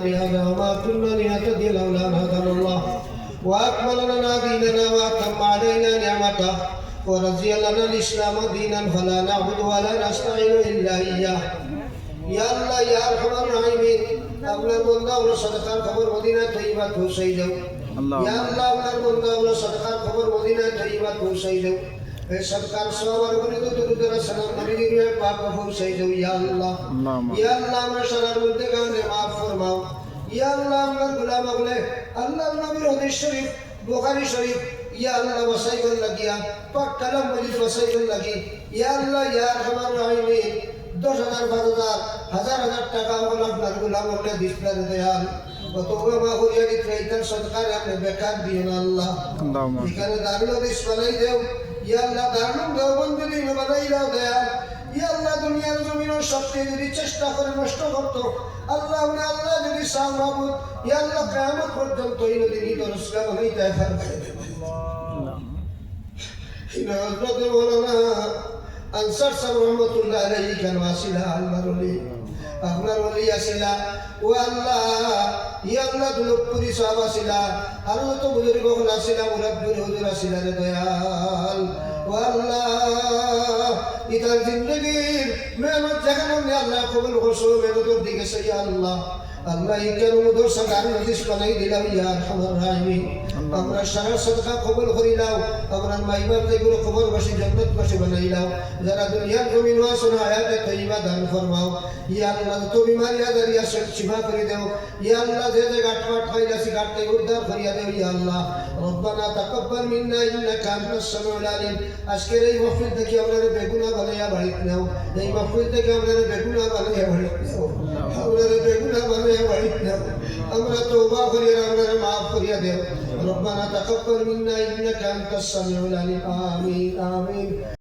هذا وما كنا لنهتدي لولا أن هدانا الله وأكمل لنا ديننا وأتم علينا نعمته ورضي لنا الإسلام دينا فلا نعبد ولا نستعين إلا إياه يا الله يا أرحم الراحمين আপনার বন্দা হলো সদকার খবর মদিনা তৈয়বা পৌঁছাই দাও ইয়া আল্লাহ আপনার বন্দা হলো সদকার খবর মদিনা তৈয়বা পৌঁছাই দাও এই সদকার সবার উপরে তো দুরূদ ও সালাম নবীর রূহে পাক পৌঁছাই দাও ইয়া আল্লাহ আমরা সারার মধ্যে গানে maaf ফরমাও ইয়া আল্লাহ আপনার গোলাম বলে আল্লাহর নবীর হাদিস শরীফ বুখারী শরীফ ইয়া আল্লাহ ওয়াসাইল লাগিয়া পাক কালাম মজিদ ওয়াসাইল লাগি ইয়া আল্লাহ ইয়া আরহামার রাহিমিন 10,000 5,000 হাজার হাজার টাকা হলো আপনার গোলাম বলে দিসলার দেয়াল কত মা করিয়া দিতে এইটার সদকার আপনি বেকার দিও না আল্লাহ এখানে দারুল হাদিস বানাই দেও ইয়া আল্লাহ দারুল দেওবন্দ যদি বানাই দাও দেয়াল ইয়া আল্লাহ দুনিয়ার জমিনের সবচেয়ে যদি চেষ্টা করে নষ্ট করতো আল্লাহ আল্লাহ যদি সাল মাহবুব ইয়া আল্লাহ কিয়ামত পর্যন্ত এই নদী দরসকা বানাইতে পারবে ইনা হযরত মাওলানা আনসার সাহেব রহমাতুল্লাহ আলাইহি কেন আসিলা আপনার ওলি আসিলা ও আল্লাহ ইয়া আল্লাহ দুলপুরি সাহেব আসিলা আর তো বুজুর্গ হল আসিলা মুরাব্বির হুজুর আসিলা রে দয়াল ও আল্লাহ ইতার জিন্দেগীর মেহনত যেখানে আল্লাহ কবুল করছো মেহনতের দিকে সেই আল্লাহ আল্লাহ ইকার মধুর সাগার নদিস বানাই দিলাম ইয়া আরহামার রাহিমিন আমরা সারা সদকা কবুল করিলাও আমরা মাইবার যেগুলো খবর বসে জান্নাত বসে বানাইলাও যারা দুনিয়ার জমিন ওয়াসনা হায়াতে তৈবা দান ফরমাও ইয়া আল্লাহ তো বিমারি আদারিয়া শিফা করে দাও ইয়া আল্লাহ যে যে গাঁটপাট পাইলাছি গাঁটতে উদ্ধার করিয়া দেও ইয়া আল্লাহ রব্বানা তাকাব্বাল মিন্না ইন্নাকা আনতাস সামিউল আলিম আজকের এই মাহফিল থেকে আমরা বেগুনা বানাইয়া বাড়িতে নাও এই মাহফিল থেকে আমরা বেগুনা বানাইয়া বাড়িতে নাও আমরা বেগুনা বানাইয়া বাড়িতে নাও আমরা তওবা করিয়া আমরা maaf করিয়া দেও ربنا تقبل منا إنك أنت السميع العليم آمين آمين